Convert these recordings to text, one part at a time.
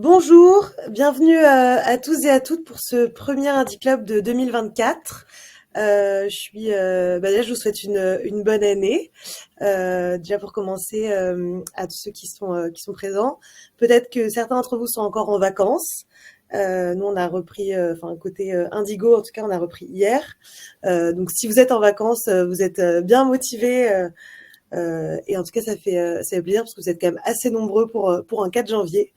Bonjour, bienvenue à tous et à toutes pour ce premier Indie Club de 2024. Déjà, je vous souhaite une bonne année. Déjà pour commencer, à tous ceux qui sont présents. Peut-être que certains d'entre vous sont encore en vacances. Nous, on a repris, côté Indigo, en tout cas, on a repris hier. Donc, si vous êtes en vacances, vous êtes bien motivés. Et en tout cas, ça fait plaisir parce que vous êtes quand même assez nombreux pour un 4 janvier.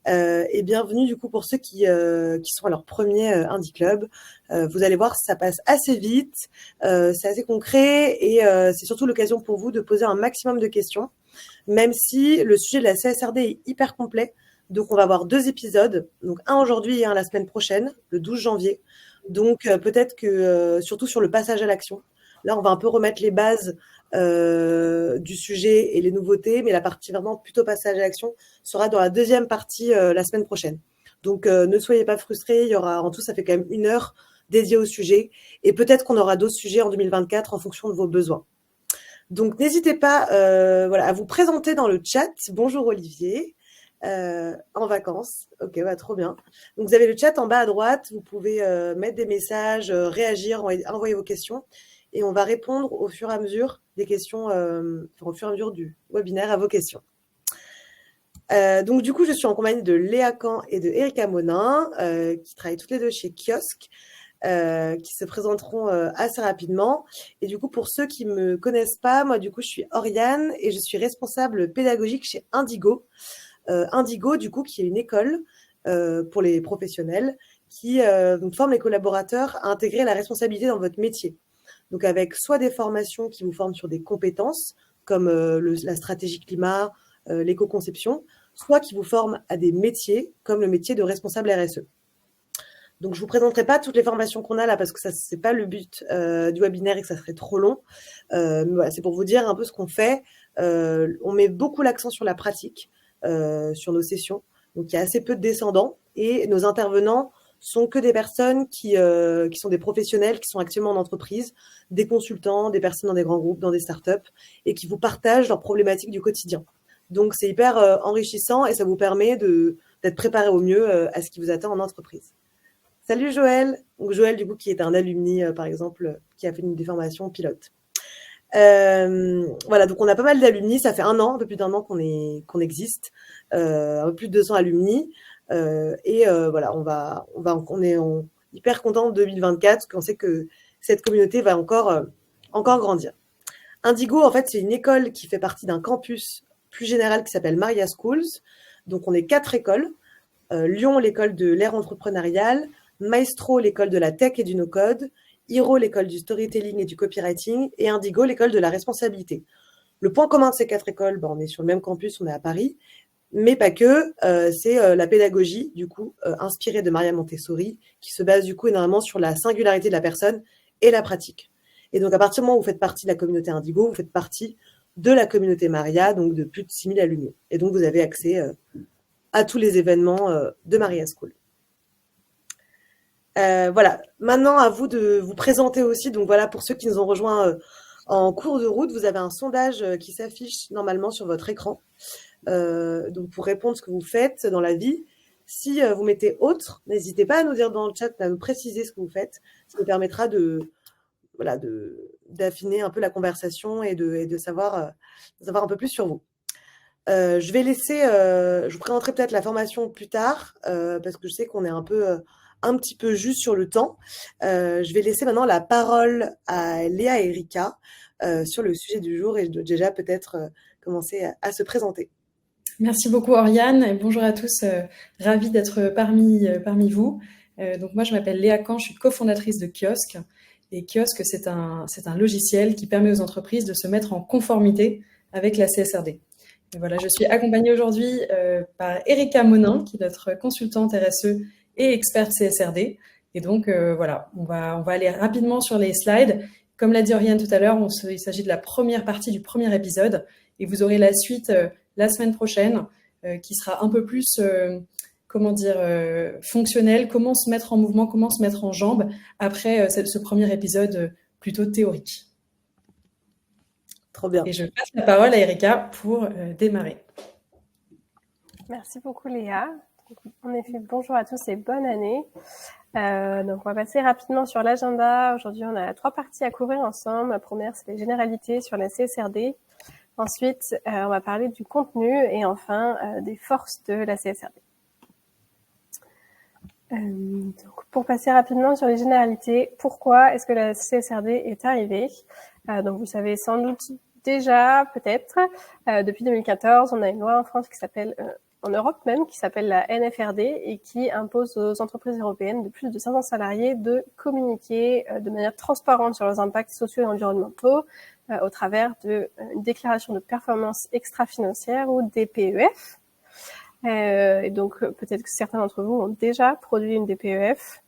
Et bienvenue du coup pour ceux qui sont à leur premier Indie Club. Vous allez voir, ça passe assez vite, c'est assez concret et c'est surtout l'occasion pour vous de poser un maximum de questions, même si le sujet de la CSRD est hyper complet. Donc on va avoir 2 épisodes, donc un aujourd'hui et un la semaine prochaine, le 12 janvier. Donc peut-être que surtout sur le passage à l'action, là on va un peu remettre les bases du sujet et les nouveautés, mais la partie vraiment plutôt passage à l'action sera dans la deuxième partie la semaine prochaine. Donc ne soyez pas frustrés, il y aura en tout ça fait quand même 1 heure dédiée au sujet et peut-être qu'on aura d'autres sujets en 2024 en fonction de vos besoins. Donc n'hésitez pas à vous présenter dans le chat. Bonjour Olivier, en vacances. Ok, trop bien. Donc vous avez le chat en bas à droite, vous pouvez mettre des messages, réagir, envoyer vos questions et on va répondre au fur et à mesure des questions, au fur et à mesure du webinaire à vos questions. Donc du coup, je suis en compagnie de Léa Camp et de Erika Monin, qui travaillent toutes les deux chez Kiosque, qui se présenteront assez rapidement. Et du coup, pour ceux qui me connaissent pas, moi du coup, je suis Oriane et je suis responsable pédagogique chez Indigo. Indigo, du coup, qui est une école pour les professionnels qui forme les collaborateurs à intégrer la responsabilité dans votre métier. Donc avec soit des formations qui vous forment sur des compétences comme la stratégie climat, l'éco-conception, soit qui vous forment à des métiers comme le métier de responsable RSE. Donc je vous présenterai pas toutes les formations qu'on a là parce que ça c'est pas le but du webinaire et que ça serait trop long. Mais voilà, c'est pour vous dire un peu ce qu'on fait. On met beaucoup l'accent sur la pratique sur nos sessions. Donc il y a assez peu de descendants et nos intervenants sont que des personnes qui sont des professionnels, qui sont actuellement en entreprise, des consultants, des personnes dans des grands groupes, dans des startups et qui vous partagent leurs problématiques du quotidien. Donc c'est hyper enrichissant et ça vous permet d'être préparé au mieux à ce qui vous attend en entreprise. Salut Joël. Donc Joël, du coup, qui est un alumni, par exemple, qui a fait une déformation pilote. Voilà, donc on a pas mal d'alumni. Ça fait 1 an, un peu plus d'1 an qu'on existe, un peu plus de 200 alumni. Voilà, on est hyper content de 2024 parce qu'on sait que cette communauté va encore grandir. Indigo, en fait, c'est une école qui fait partie d'un campus plus général qui s'appelle Maria Schools. Donc on est 4 écoles. Lyon, l'école de l'ère entrepreneuriale, Maestro, l'école de la tech et du no-code, Hiro, l'école du storytelling et du copywriting, et Indigo, l'école de la responsabilité. Le point commun de ces 4 écoles, on est sur le même campus, on est à Paris, mais pas que, c'est la pédagogie, du coup, inspirée de Maria Montessori, qui se base du coup énormément sur la singularité de la personne et la pratique. Et donc à partir du moment où vous faites partie de la communauté Indigo, vous faites partie de la communauté Maria, donc de plus de 6000 alumni. Et donc vous avez accès à tous les événements de Maria School. Voilà, maintenant à vous de vous présenter aussi. Donc voilà, pour ceux qui nous ont rejoints en cours de route, vous avez un sondage qui s'affiche normalement sur votre écran. Donc pour répondre à ce que vous faites dans la vie, si vous mettez autre, n'hésitez pas à nous dire dans le chat, à nous préciser ce que vous faites. Ça nous permettra d'affiner un peu la conversation et de savoir un peu plus sur vous. Je vous présenterai peut-être la formation plus tard, parce que je sais qu'on est un petit peu juste sur le temps. Je vais laisser maintenant la parole à Léa et Erika sur le sujet du jour et je dois déjà peut-être commencer à se présenter. Merci beaucoup Oriane et bonjour à tous, ravie d'être parmi vous. Donc moi je m'appelle Léa Camp, je suis cofondatrice de Kiosque et Kiosque c'est un logiciel qui permet aux entreprises de se mettre en conformité avec la CSRD. Et voilà, je suis accompagnée aujourd'hui par Erika Monin qui est notre consultante RSE et experte CSRD. Et donc voilà, on va aller rapidement sur les slides. Comme l'a dit Oriane tout à l'heure, il s'agit de la première partie du premier épisode et vous aurez la suite la semaine prochaine, qui sera un peu plus, fonctionnel, comment se mettre en mouvement, comment se mettre en jambes après ce premier épisode plutôt théorique. Trop bien. Et je passe la parole à Erika pour démarrer. Merci beaucoup Léa. En effet, bonjour à tous et bonne année. Donc, on va passer rapidement sur l'agenda. Aujourd'hui, on a 3 parties à couvrir ensemble. La première, c'est les généralités sur la CSRD. Ensuite, on va parler du contenu et enfin des forces de la CSRD. Donc, pour passer rapidement sur les généralités, pourquoi est-ce que la CSRD est arrivée? Donc, vous savez sans doute déjà, peut-être, depuis 2014, on a une loi en France qui s'appelle, en Europe même, qui s'appelle la NFRD et qui impose aux entreprises européennes de plus de 500 salariés de communiquer de manière transparente sur leurs impacts sociaux et environnementaux au travers d'une déclaration de performance extra-financière ou DPEF. Et donc, peut-être que certains d'entre vous ont déjà produit une DPEF.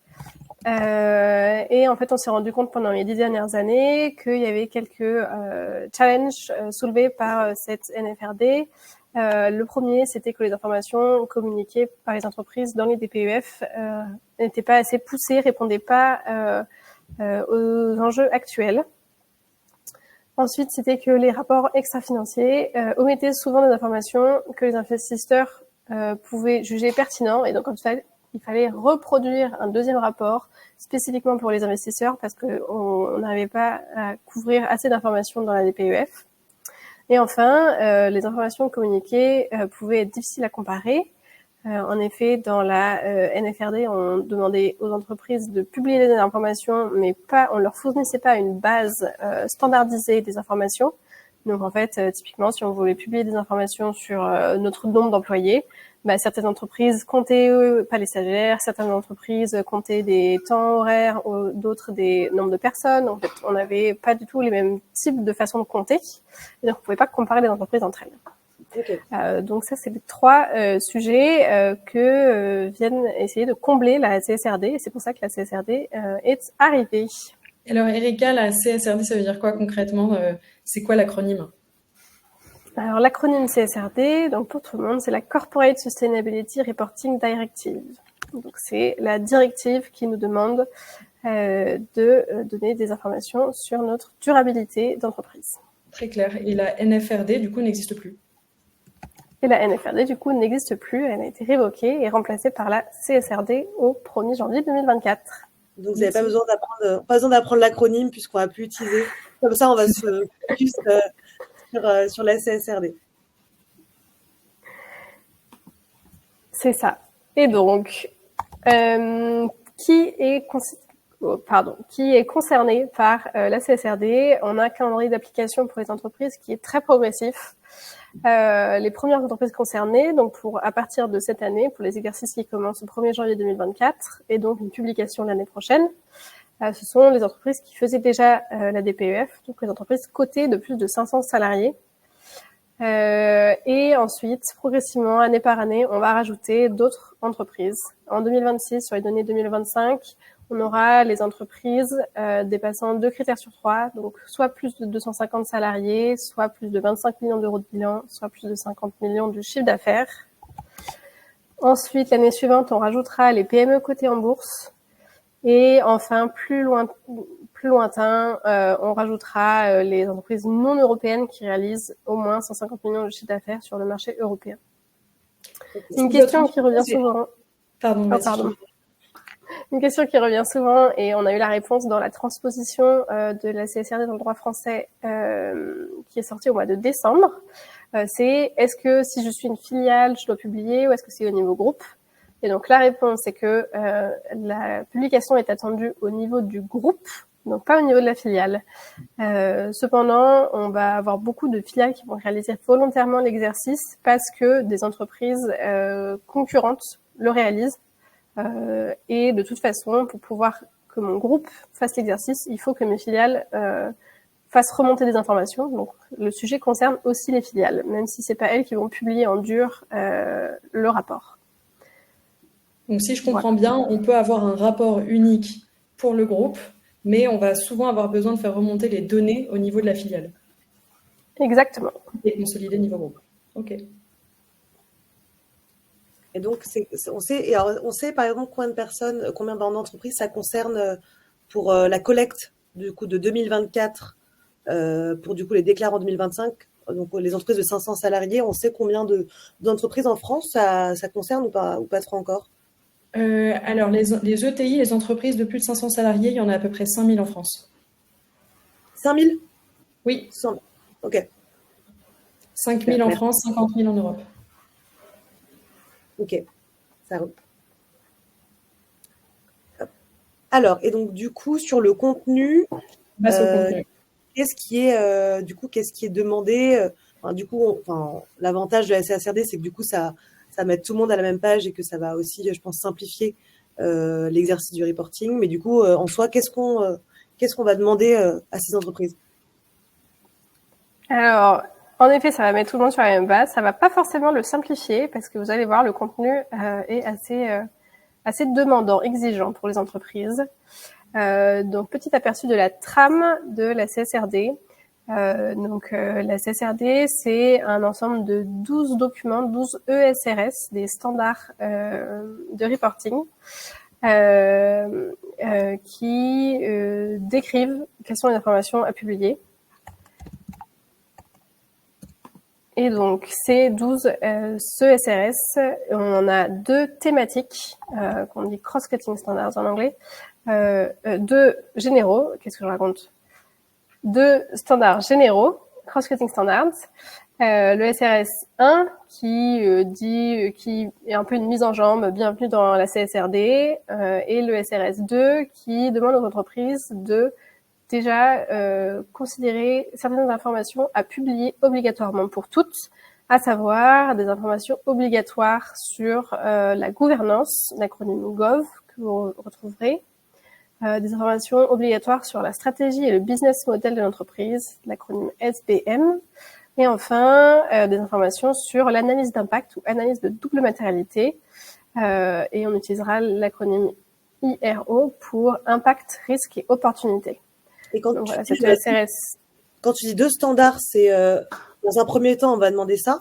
Et en fait, on s'est rendu compte pendant les 10 dernières années qu'il y avait quelques challenges soulevés par cette NFRD. Le premier, c'était que les informations communiquées par les entreprises dans les DPEF n'étaient pas assez poussées, répondaient pas aux enjeux actuels. Ensuite, c'était que les rapports extra-financiers omettaient souvent des informations que les investisseurs pouvaient juger pertinents. Et donc, en fait, il fallait reproduire un deuxième rapport spécifiquement pour les investisseurs parce qu'on n'arrivait pas à couvrir assez d'informations dans la DPEF. Et enfin, les informations communiquées pouvaient être difficiles à comparer. En effet, dans la NFRD, on demandait aux entreprises de publier des informations, mais pas, on leur fournissait pas une base standardisée des informations. Donc en fait, typiquement, si on voulait publier des informations sur notre nombre d'employés, certaines entreprises comptaient pas les salaires, certaines entreprises comptaient des temps horaires, d'autres des nombres de personnes. En fait, on n'avait pas du tout les mêmes types de façons de compter, et donc on pouvait pas comparer les entreprises entre elles. Okay. Donc ça, c'est les 3 sujets que viennent essayer de combler la CSRD, et c'est pour ça que la CSRD est arrivée. Alors Erika, la CSRD, ça veut dire quoi concrètement? C'est quoi l'acronyme? Alors l'acronyme CSRD, donc pour tout le monde, c'est la Corporate Sustainability Reporting Directive. Donc c'est la directive qui nous demande de donner des informations sur notre durabilité d'entreprise. Très clair. Et la NFRD, du coup, n'existe plus? Et la NFRD, du coup, n'existe plus. Elle a été révoquée et remplacée par la CSRD au 1er janvier 2024. Donc, vous n'avez pas besoin d'apprendre l'acronyme puisqu'on va plus utiliser. Comme ça, on va se focus sur la CSRD. C'est ça. Et donc, qui est concerné par la CSRD? On a un calendrier d'application pour les entreprises qui est très progressif. Les premières entreprises concernées, donc à partir de cette année, pour les exercices qui commencent au 1er janvier 2024, et donc une publication l'année prochaine, ce sont les entreprises qui faisaient déjà la DPEF, donc les entreprises cotées de plus de 500 salariés. Et ensuite, progressivement, année par année, on va rajouter d'autres entreprises. En 2026, sur les données 2025, on aura les entreprises dépassant 2 critères sur 3, donc soit plus de 250 salariés, soit plus de 25 millions d'euros de bilan, soit plus de 50 millions de chiffre d'affaires. Ensuite, l'année suivante, on rajoutera les PME cotées en bourse. Et enfin, plus lointain, on rajoutera les entreprises non européennes qui réalisent au moins 150 millions de chiffre d'affaires sur le marché européen. Une question qui revient souvent. Pardon. Une question qui revient souvent, et on a eu la réponse dans la transposition de la CSRD dans le droit français qui est sortie au mois de décembre. C'est est-ce que si je suis une filiale, je dois publier ou est-ce que c'est au niveau groupe? Et donc la réponse est que la publication est attendue au niveau du groupe, donc pas au niveau de la filiale. Cependant, on va avoir beaucoup de filiales qui vont réaliser volontairement l'exercice parce que des entreprises concurrentes le réalisent. Et de toute façon, pour pouvoir que mon groupe fasse l'exercice, il faut que mes filiales fassent remonter des informations. Donc, le sujet concerne aussi les filiales, même si c'est pas elles qui vont publier en dur le rapport. Donc, si je comprends bien, on peut avoir un rapport unique pour le groupe, mais on va souvent avoir besoin de faire remonter les données au niveau de la filiale. Exactement. Et consolider niveau groupe. Ok. Et donc, on sait par exemple combien d'entreprises ça concerne pour la collecte du coup de 2024 pour du coup les déclarants 2025. donc les entreprises de 500 salariés, on sait combien d'entreprises en France ça concerne ou pas trop encore? Alors, les ETI, les entreprises de plus de 500 salariés, il y en a à peu près 5000 en France. 5000? Oui, 100 000. Ok, 5000 super, en merci. France, 50 000 en Europe. Ok, ça roule. Hop. Alors, et donc du coup, sur le contenu, On passe au euh, contenu. qu'est-ce qui est demandé? Enfin, du coup, l'avantage de la CSRD, c'est que du coup, ça met tout le monde à la même page et que ça va aussi, je pense, simplifier l'exercice du reporting. Mais du coup, en soi, qu'est-ce qu'on va demander à ces entreprises? Alors, en effet, ça va mettre tout le monde sur la même base. Ça va pas forcément le simplifier parce que vous allez voir, le contenu est assez demandant, exigeant pour les entreprises. Donc, petit aperçu de la trame de la CSRD. La CSRD, c'est un ensemble de 12 documents, 12 ESRS, des standards de reporting, qui décrivent quelles sont les informations à publier. Et donc, ces 12 CESRS, on en a 2 thématiques, qu'on dit cross-cutting standards en anglais, 2 généraux, qu'est-ce que je raconte 2 standards généraux, cross-cutting standards, le SRS 1 qui est un peu une mise en jambe, bienvenue dans la CSRD, et le SRS 2 qui demande aux entreprises de déjà considérer certaines informations à publier obligatoirement pour toutes, à savoir des informations obligatoires sur la gouvernance, l'acronyme GOV que vous retrouverez, des informations obligatoires sur la stratégie et le business model de l'entreprise, l'acronyme SBM, et enfin des informations sur l'analyse d'impact ou analyse de double matérialité, et on utilisera l'acronyme IRO pour impact, risque et opportunité. Et quand Donc tu voilà, dis, c'est le SRS. quand tu dis 2 standards, c'est dans un premier temps, on va demander ça,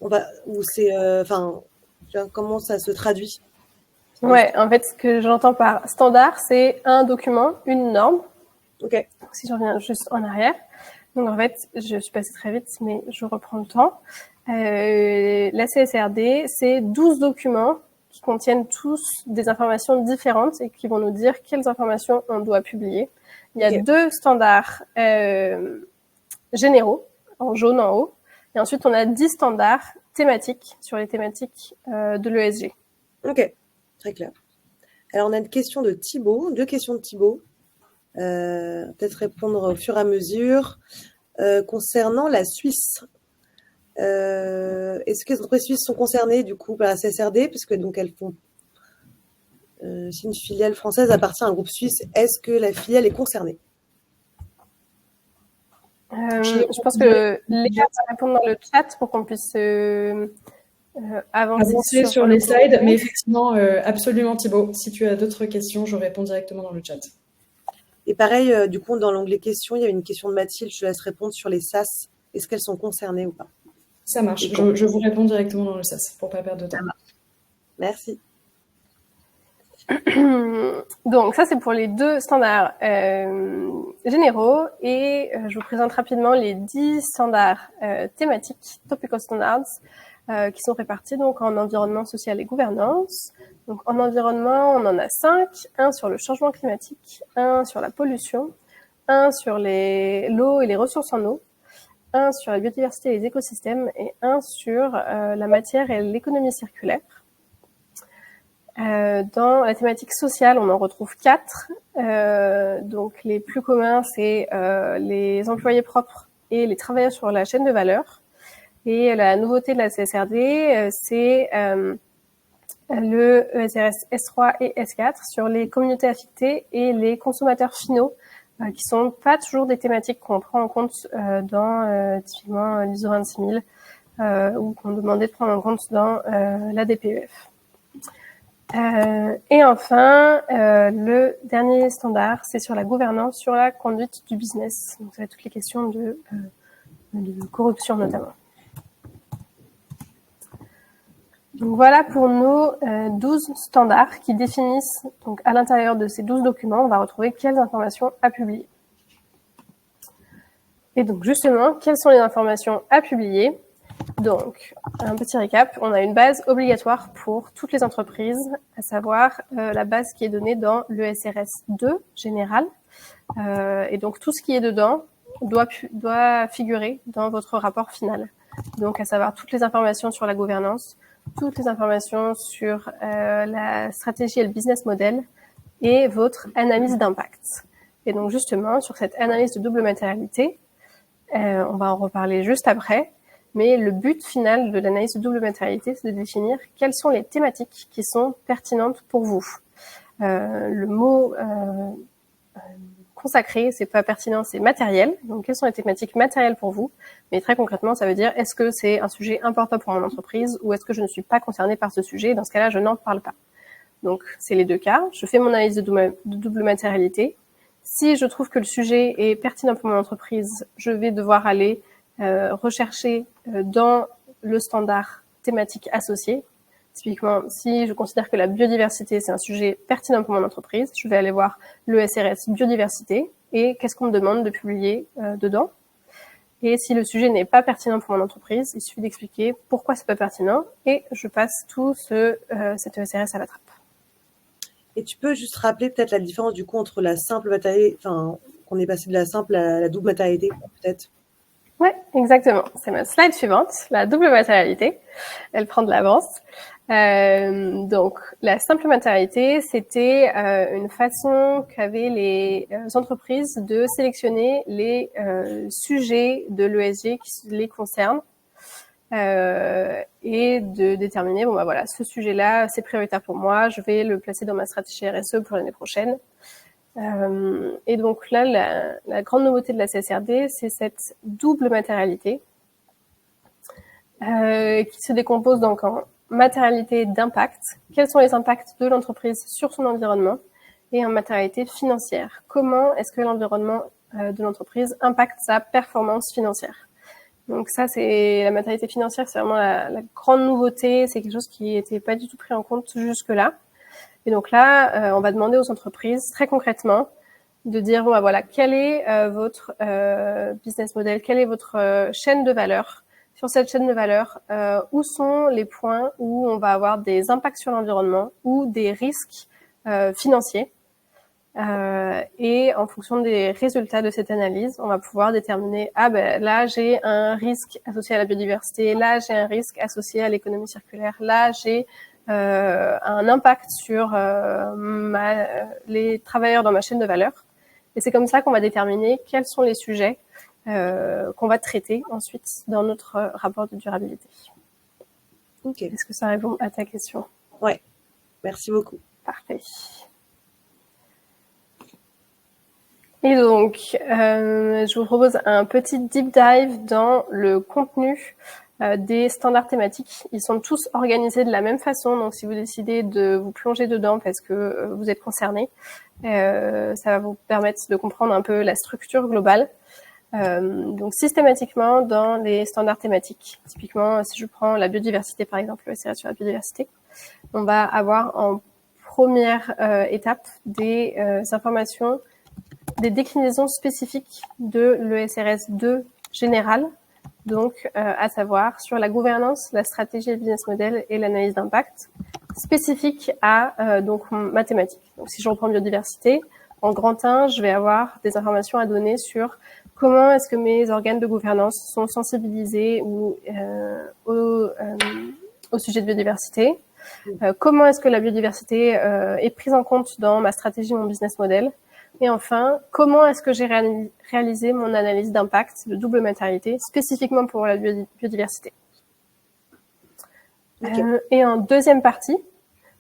ou c'est, comment ça se traduit? Ouais, en fait, ce que j'entends par standard, c'est un document, une norme. Ok. Si je reviens juste en arrière. Donc en fait, je suis passée très vite, mais je reprends le temps. La CSRD, c'est 12 documents qui contiennent tous des informations différentes et qui vont nous dire quelles informations on doit publier. Il y a Ok. 2 standards généraux, en jaune en haut, et ensuite on a 10 standards thématiques sur les thématiques de l'ESG. Ok, très clair. Alors, on a une question de Thibaut, 2 questions de Thibaut. Peut-être répondre au fur et à mesure. Concernant la Suisse, est-ce que les entreprises suisses sont concernées du coup par la CSRD, puisque donc elles font, si une filiale française appartient à un groupe suisse, est-ce que la filiale est concernée? Je pense que Léa va répondre dans le chat pour qu'on puisse avancer sur les slides, mais effectivement, absolument Thibaut. Si tu as d'autres questions, je réponds directement dans le chat. Et pareil, du coup, dans l'onglet questions, il y avait une question de Mathilde, je te laisse répondre sur les SAS. Est-ce qu'elles sont concernées ou pas? Ça marche, je vous réponds directement dans le SAS pour pas perdre de temps. Merci. Donc ça, c'est pour les 2 standards généraux, et je vous présente rapidement les 10 standards thématiques, topical standards, qui sont répartis donc en environnement social et gouvernance. Donc en environnement, on en a 5, un sur le changement climatique, un sur la pollution, un sur l'eau et les ressources en eau, un sur la biodiversité et les écosystèmes, et un sur la matière et l'économie circulaire. Dans la thématique sociale, on en retrouve 4. Donc les plus communs, c'est les employés propres et les travailleurs sur la chaîne de valeur. Et la nouveauté de la CSRD, c'est le ESRS S3 et S4 sur les communautés affectées et les consommateurs finaux, qui sont pas toujours des thématiques qu'on prend en compte dans typiquement l'ISO 26000 ou qu'on demandait de prendre en compte dans la DPEF. Et enfin, le dernier standard, c'est sur la gouvernance, sur la conduite du business. Donc, ça va être toutes les questions de corruption notamment. Donc, voilà pour nos 12 standards qui définissent, donc à l'intérieur de ces 12 documents, on va retrouver quelles informations à publier. Et donc justement, quelles sont les informations à publier? Donc, un petit récap, on a une base obligatoire pour toutes les entreprises, à savoir la base qui est donnée dans l'ESRS 2 général. Et donc tout ce qui est dedans doit figurer dans votre rapport final. Donc à savoir toutes les informations sur la gouvernance, toutes les informations sur la stratégie et le business model et votre analyse d'impact. Et donc justement, sur cette analyse de double matérialité, on va en reparler juste après, mais le but final de l'analyse de double matérialité, c'est de définir quelles sont les thématiques qui sont pertinentes pour vous. Le mot consacré, c'est pas pertinent, c'est matériel. Donc, quelles sont les thématiques matérielles pour vous? Mais très concrètement, ça veut dire, est-ce que c'est un sujet important pour mon entreprise ou est-ce que je ne suis pas concernée par ce sujet? Dans ce cas-là, je n'en parle pas. Donc, c'est les deux cas. Je fais mon analyse de double matérialité. Si je trouve que le sujet est pertinent pour mon entreprise, je vais devoir aller rechercher dans le standard thématique associé. Typiquement, si je considère que la biodiversité, c'est un sujet pertinent pour mon entreprise, je vais aller voir l'ESRS biodiversité et qu'est-ce qu'on me demande de publier dedans. Et si le sujet n'est pas pertinent pour mon entreprise, il suffit d'expliquer pourquoi c'est pas pertinent et je passe tout cet ESRS à la trappe. Et tu peux juste rappeler peut-être la différence du coup entre la simple matérialité, enfin, qu'on est passé de la simple à la double matérialité, peut-être? Ouais, exactement. C'est ma slide suivante, la double matérialité. Elle prend de l'avance. Donc, la simple matérialité, c'était une façon qu'avaient les entreprises de sélectionner les sujets de l'ESG qui les concernent et de déterminer, bon bah voilà, ce sujet-là, c'est prioritaire pour moi, je vais le placer dans ma stratégie RSE pour l'année prochaine. Et donc là, la grande nouveauté de la CSRD, c'est cette double matérialité qui se décompose donc en matérialité d'impact, quels sont les impacts de l'entreprise sur son environnement, et en matérialité financière, comment est-ce que l'environnement de l'entreprise impacte sa performance financière. Donc ça, c'est la matérialité financière, c'est vraiment la grande nouveauté, c'est quelque chose qui n'était pas du tout pris en compte jusque-là. Et donc là, on va demander aux entreprises, très concrètement, de dire, bon, bah, voilà, quel est votre business model, quelle est votre chaîne de valeur. Sur cette chaîne de valeur, où sont les points où on va avoir des impacts sur l'environnement ou des risques financiers. Et en fonction des résultats de cette analyse, on va pouvoir déterminer, ah ben là j'ai un risque associé à la biodiversité, là j'ai un risque associé à l'économie circulaire, là j'ai un impact sur les travailleurs dans ma chaîne de valeur. Et c'est comme ça qu'on va déterminer quels sont les sujets qu'on va traiter ensuite dans notre rapport de durabilité. Ok. Est-ce que ça répond à ta question? Ouais, merci beaucoup. Parfait. Et donc, je vous propose un petit deep dive dans le contenu des standards thématiques. Ils sont tous organisés de la même façon, donc si vous décidez de vous plonger dedans parce que vous êtes concerné, ça va vous permettre de comprendre un peu la structure globale. Donc systématiquement dans les standards thématiques, typiquement si je prends la biodiversité par exemple, le SRS sur la biodiversité, on va avoir en première étape des informations, des déclinaisons spécifiques de l'ESRS 2 général, donc à savoir sur la gouvernance, la stratégie, le business model et l'analyse d'impact, spécifique à donc ma thématique. Donc si je reprends biodiversité, en grand 1, je vais avoir des informations à donner sur comment est-ce que mes organes de gouvernance sont sensibilisés au sujet de biodiversité, comment est-ce que la biodiversité est prise en compte dans ma stratégie, mon business model. Et enfin, comment est-ce que j'ai réalisé mon analyse d'impact de double matérialité spécifiquement pour la biodiversité. Okay. Et en deuxième partie,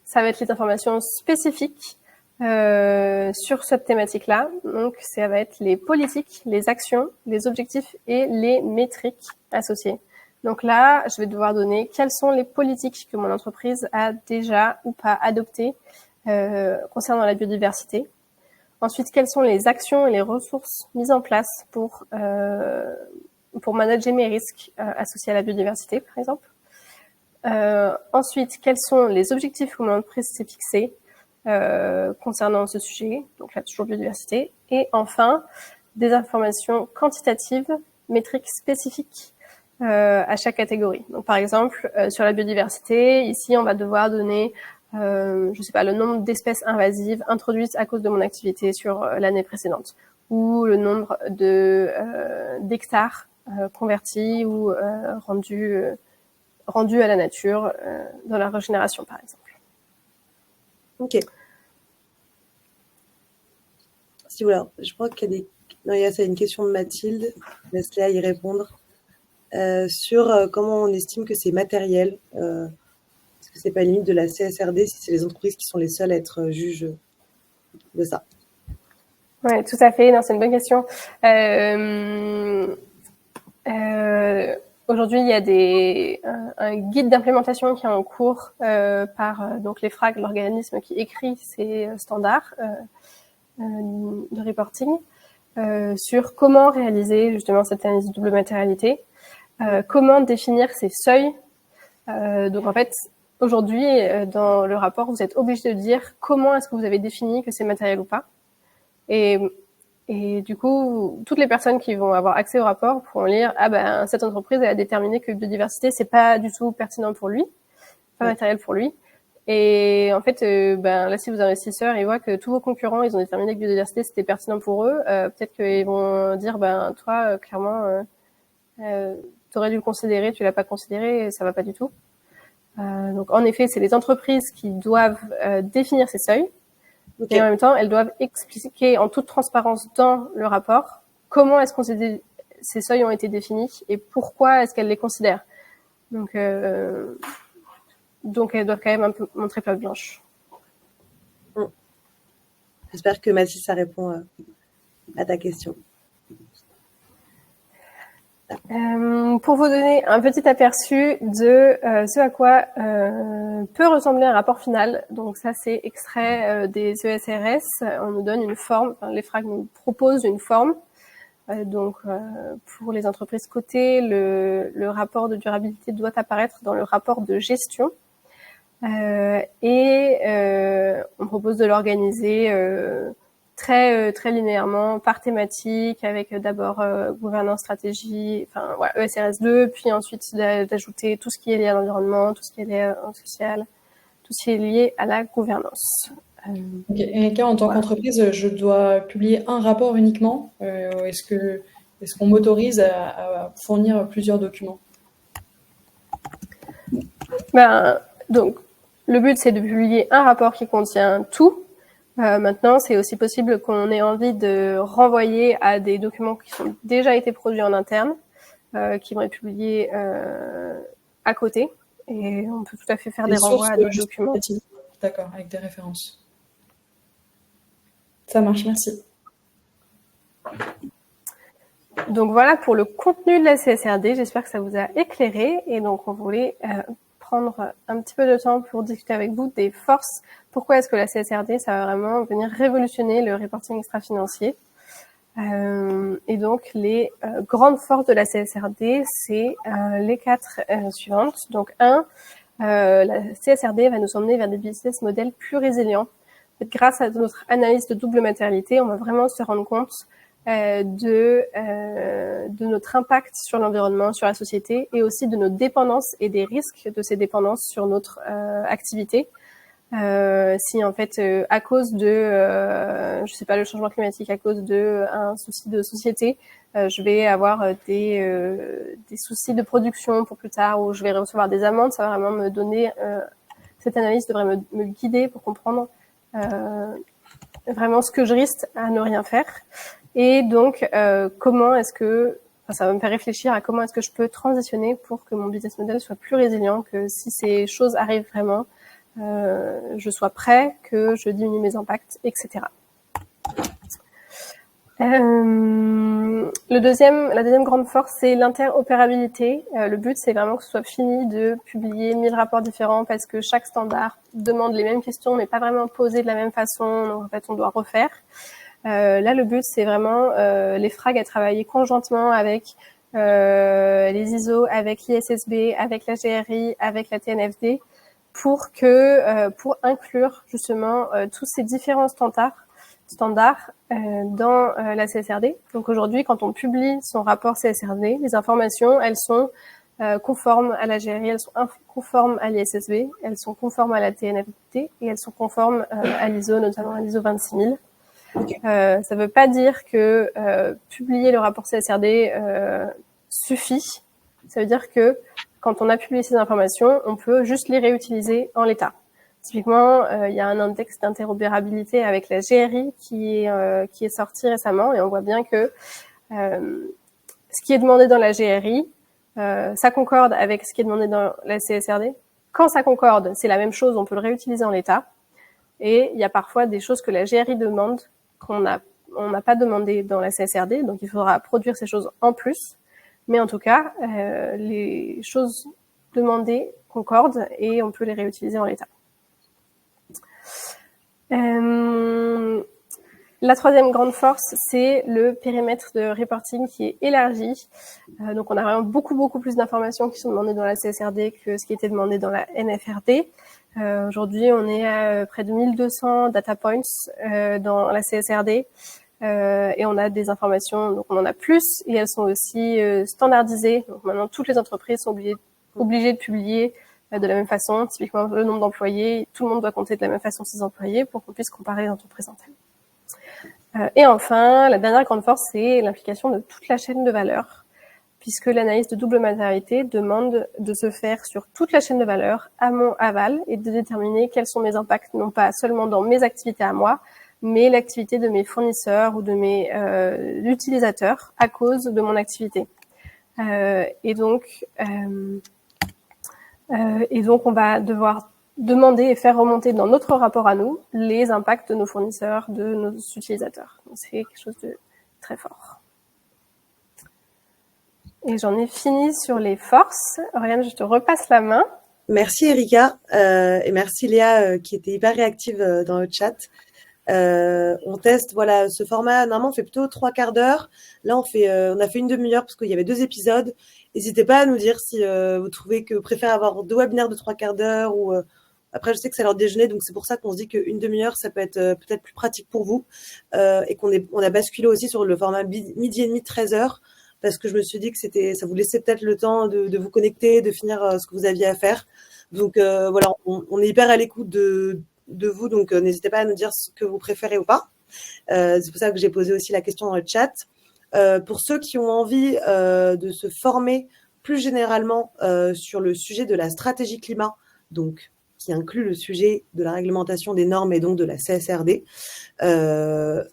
ça va être les informations spécifiques sur cette thématique-là. Donc, ça va être les politiques, les actions, les objectifs et les métriques associées. Donc là, je vais devoir donner quelles sont les politiques que mon entreprise a déjà ou pas adoptées concernant la biodiversité. Ensuite, quelles sont les actions et les ressources mises en place pour manager mes risques associés à la biodiversité, par exemple. Ensuite, quels sont les objectifs que mon entreprise s'est fixés concernant ce sujet, donc là, toujours biodiversité. Et enfin, des informations quantitatives métriques spécifiques à chaque catégorie. Donc, par exemple, sur la biodiversité, ici, on va devoir donner, je sais pas, le nombre d'espèces invasives introduites à cause de mon activité sur l'année précédente, ou le nombre d'hectares convertis ou rendus à la nature dans la régénération, par exemple. Ok. Si voilà, je crois qu'il y a des. Non, c'est une question de Mathilde. Laisse-la y répondre. Sur comment on estime que c'est matériel. Est-ce que c'est pas limite de la CSRD si c'est les entreprises qui sont les seules à être juges de ça? Oui, tout à fait. Non, c'est une bonne question. Aujourd'hui, il y a un guide d'implémentation qui est en cours par donc l'EFRAG, l'organisme qui écrit ces standards de reporting, sur comment réaliser justement cette analyse de double matérialité, comment définir ces seuils. Donc en fait, aujourd'hui, dans le rapport, vous êtes obligé de dire comment est-ce que vous avez défini que c'est matériel ou pas. Et du coup, toutes les personnes qui vont avoir accès au rapport pourront lire cette entreprise elle a déterminé que biodiversité c'est pas du tout pertinent pour lui, pas matériel pour lui. Et en fait, là si vos investisseurs ils voient que tous vos concurrents ils ont déterminé que biodiversité c'était pertinent pour eux, peut-être qu'ils vont dire toi clairement t'aurais dû le considérer, tu l'as pas considéré, ça va pas du tout. Donc en effet, c'est les entreprises qui doivent définir ces seuils. Okay. Et en même temps, elles doivent expliquer en toute transparence dans le rapport comment est-ce que ces seuils ont été définis et pourquoi est-ce qu'elles les considèrent. Donc elles doivent quand même un peu montrer patte blanche. J'espère que Mathis, ça répond à ta question. Pour vous donner un petit aperçu de ce à quoi peut ressembler un rapport final, donc ça c'est extrait des ESRS, on nous donne une forme, l'EFRAG nous propose une forme, pour les entreprises cotées, le rapport de durabilité doit apparaître dans le rapport de gestion on propose de l'organiser très linéairement par thématique avec d'abord gouvernance, stratégie, ESRS 2, puis ensuite d'ajouter tout ce qui est lié à l'environnement, tout ce qui est lié au social, tout ce qui est lié à la gouvernance. Okay. Et en tant qu'entreprise, je dois publier un rapport uniquement est-ce qu'on m'autorise à fournir plusieurs documents? Donc, le but, c'est de publier un rapport qui contient tout. Maintenant, c'est aussi possible qu'on ait envie de renvoyer à des documents qui ont déjà été produits en interne, qui vont être publiés à côté. Et on peut tout à fait faire des renvois à d'autres documents. D'accord, avec des références. Ça marche, merci. Donc voilà pour le contenu de la CSRD. J'espère que ça vous a éclairé. Et donc, on voulait prendre un petit peu de temps pour discuter avec vous des forces. Pourquoi est-ce que la CSRD, ça va vraiment venir révolutionner le reporting extra-financier. Et donc, les grandes forces de la CSRD, c'est les 4 suivantes. Donc, la CSRD va nous emmener vers des business models plus résilients. Grâce à notre analyse de double matérialité, on va vraiment se rendre compte de notre impact sur l'environnement, sur la société, et aussi de nos dépendances et des risques de ces dépendances sur notre activité. Si en fait, à cause de, le changement climatique, à cause de un souci de société, je vais avoir des soucis de production pour plus tard, ou je vais recevoir des amendes, ça va vraiment me donner cette analyse devrait me guider pour comprendre vraiment ce que je risque à ne rien faire. Et donc, comment est-ce que ça va me faire réfléchir à comment est-ce que je peux transitionner pour que mon business model soit plus résilient, que si ces choses arrivent vraiment, je sois prêt, que je diminue mes impacts, etc. La deuxième grande force, c'est l'interopérabilité. Le but, c'est vraiment que ce soit fini de publier 1000 rapports différents parce que chaque standard demande les mêmes questions, mais pas vraiment posées de la même façon. Donc, en fait, on doit refaire. Là, le but, c'est vraiment l'EFRAG à travailler conjointement avec les ISO, avec l'ISSB, avec la GRI, avec la TNFD, pour inclure justement tous ces différents standards standards dans la CSRD. Donc aujourd'hui, quand on publie son rapport CSRD, les informations, elles sont conformes à la GRI, elles sont conformes à l'ISSB, elles sont conformes à la TNFD et elles sont conformes à l'ISO, notamment à l'ISO 26000. Okay. Ça ne veut pas dire que publier le rapport CSRD suffit. Ça veut dire que quand on a publié ces informations, on peut juste les réutiliser en l'état. Typiquement, il y a un index d'interopérabilité avec la GRI qui est sorti récemment et on voit bien que ce qui est demandé dans la GRI, ça concorde avec ce qui est demandé dans la CSRD. Quand ça concorde, c'est la même chose, on peut le réutiliser en l'état. Et il y a parfois des choses que la GRI demande on n'a pas demandé dans la CSRD, donc il faudra produire ces choses en plus. Mais en tout cas, les choses demandées concordent et on peut les réutiliser en l'état. La troisième grande force, c'est le périmètre de reporting qui est élargi. Donc on a vraiment beaucoup plus d'informations qui sont demandées dans la CSRD que ce qui était demandé dans la NFRD. Aujourd'hui, on est à près de 1200 data points dans la CSRD et on a des informations, donc on en a plus et elles sont aussi standardisées. Donc maintenant, toutes les entreprises sont obligées de publier de la même façon. Typiquement, le nombre d'employés, tout le monde doit compter de la même façon ses employés pour qu'on puisse comparer les entreprises entre elles. Et enfin, la dernière grande force, c'est l'implication de toute la chaîne de valeur, puisque l'analyse de double matérialité demande de se faire sur toute la chaîne de valeur, amont, aval, et de déterminer quels sont mes impacts, non pas seulement dans mes activités à moi, mais l'activité de mes fournisseurs ou de mes utilisateurs à cause de mon activité. Et donc, on va devoir demander et faire remonter dans notre rapport à nous les impacts de nos fournisseurs, de nos utilisateurs. Donc, c'est quelque chose de très fort. Et j'en ai fini sur les forces. Oriane, je te repasse la main. Merci Erika et merci Léa qui était hyper réactive dans le chat. On teste voilà ce format. Normalement, on fait plutôt 3 quarts d'heure. Là, on a fait une demi-heure parce qu'il y avait 2 épisodes. N'hésitez pas à nous dire si vous trouvez que vous préférez avoir 2 webinaires de 3 quarts d'heure ou après, je sais que c'est l'heure de déjeuner, donc c'est pour ça qu'on se dit qu'une demi-heure, ça peut être peut-être plus pratique pour vous et on a basculé aussi sur le format midi et demi, 13 heures. Parce que je me suis dit que ça vous laissait peut-être le temps de vous connecter, de finir ce que vous aviez à faire. Donc voilà, on est hyper à l'écoute de vous, donc n'hésitez pas à nous dire ce que vous préférez ou pas. C'est pour ça que j'ai posé aussi la question dans le chat. Pour ceux qui ont envie de se former plus généralement sur le sujet de la stratégie climat, donc qui inclut le sujet de la réglementation des normes et donc de la CSRD.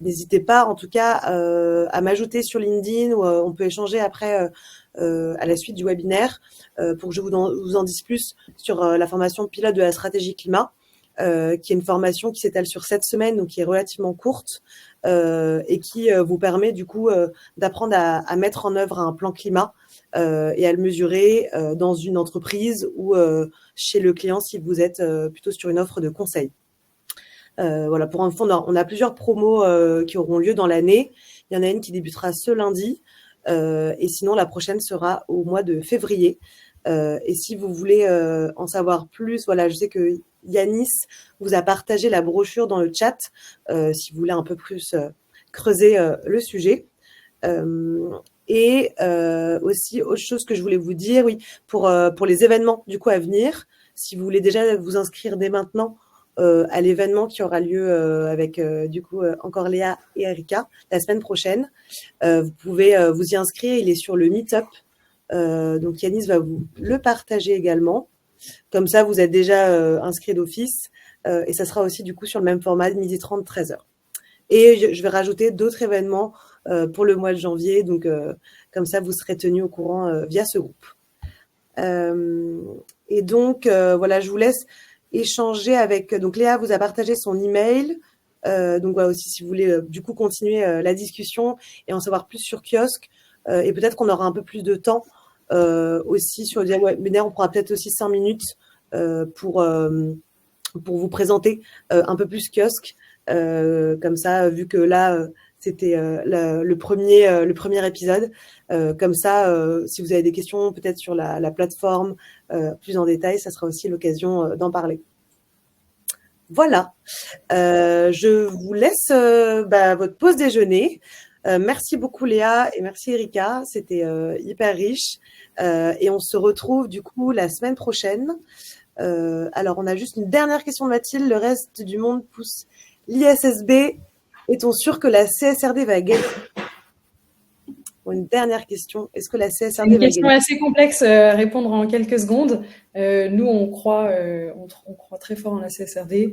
N'hésitez pas en tout cas à m'ajouter sur LinkedIn ou on peut échanger après à la suite du webinaire pour que je vous en dise plus sur la formation pilote de la stratégie climat qui est une formation qui s'étale sur 7 semaines, donc qui est relativement courte et qui vous permet du coup d'apprendre à mettre en œuvre un plan climat et à le mesurer dans une entreprise ou chez le client si vous êtes plutôt sur une offre de conseil. Voilà, pour info, on a plusieurs promos qui auront lieu dans l'année. Il y en a une qui débutera ce lundi et sinon la prochaine sera au mois de février. Et si vous voulez en savoir plus, voilà, je sais que Yanis vous a partagé la brochure dans le chat si vous voulez un peu plus creuser le sujet. Et aussi, autre chose que je voulais vous dire, oui, pour les événements du coup à venir, si vous voulez déjà vous inscrire dès maintenant à l'événement qui aura lieu avec du coup encore Léa et Erika la semaine prochaine, vous pouvez vous y inscrire, il est sur le Meetup. Donc Yanis va vous le partager également. Comme ça, vous êtes déjà inscrit d'office et ça sera aussi du coup sur le même format de 12h30, 13h. Et je vais rajouter d'autres événements pour le mois de janvier. Donc, comme ça, vous serez tenus au courant via ce groupe. Et donc, voilà, je vous laisse échanger avec... Donc, Léa vous a partagé son email. Donc, voilà aussi, si vous voulez du coup continuer la discussion et en savoir plus sur Kiosque. Et peut-être qu'on aura un peu plus de temps aussi sur le webinaire. On prendra peut-être aussi 5 minutes pour vous présenter un peu plus Kiosque. Comme ça, vu que là, c'était le premier épisode. Comme ça, si vous avez des questions peut-être sur la plateforme plus en détail, ça sera aussi l'occasion d'en parler. Voilà. Je vous laisse votre pause déjeuner. Merci beaucoup Léa et merci Erika, c'était hyper riche. Et on se retrouve du coup la semaine prochaine. Alors on a juste une dernière question de Mathilde, le reste du monde pousse l'ISSB. Est-on sûr que la CSRD va gagner? Une dernière question, est-ce que la CSRD va gagner? Une question assez complexe à répondre en quelques secondes. Nous, on croit très fort en la CSRD.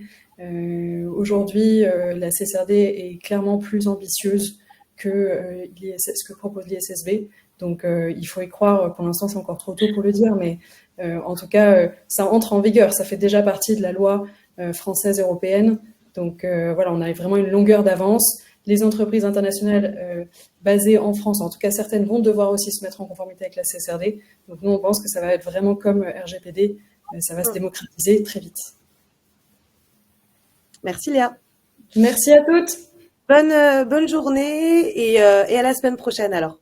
Aujourd'hui, la CSRD est clairement plus ambitieuse que ce que propose l'ISSB. Donc, il faut y croire. Pour l'instant, c'est encore trop tôt pour le dire, mais en tout cas, ça entre en vigueur. Ça fait déjà partie de la loi française européenne. Donc, voilà, on a vraiment une longueur d'avance. Les entreprises internationales basées en France, en tout cas certaines, vont devoir aussi se mettre en conformité avec la CSRD. Donc nous, on pense que ça va être vraiment comme RGPD, ça va se démocratiser très vite. Merci Léa. Merci à toutes. Bonne journée et à la semaine prochaine alors.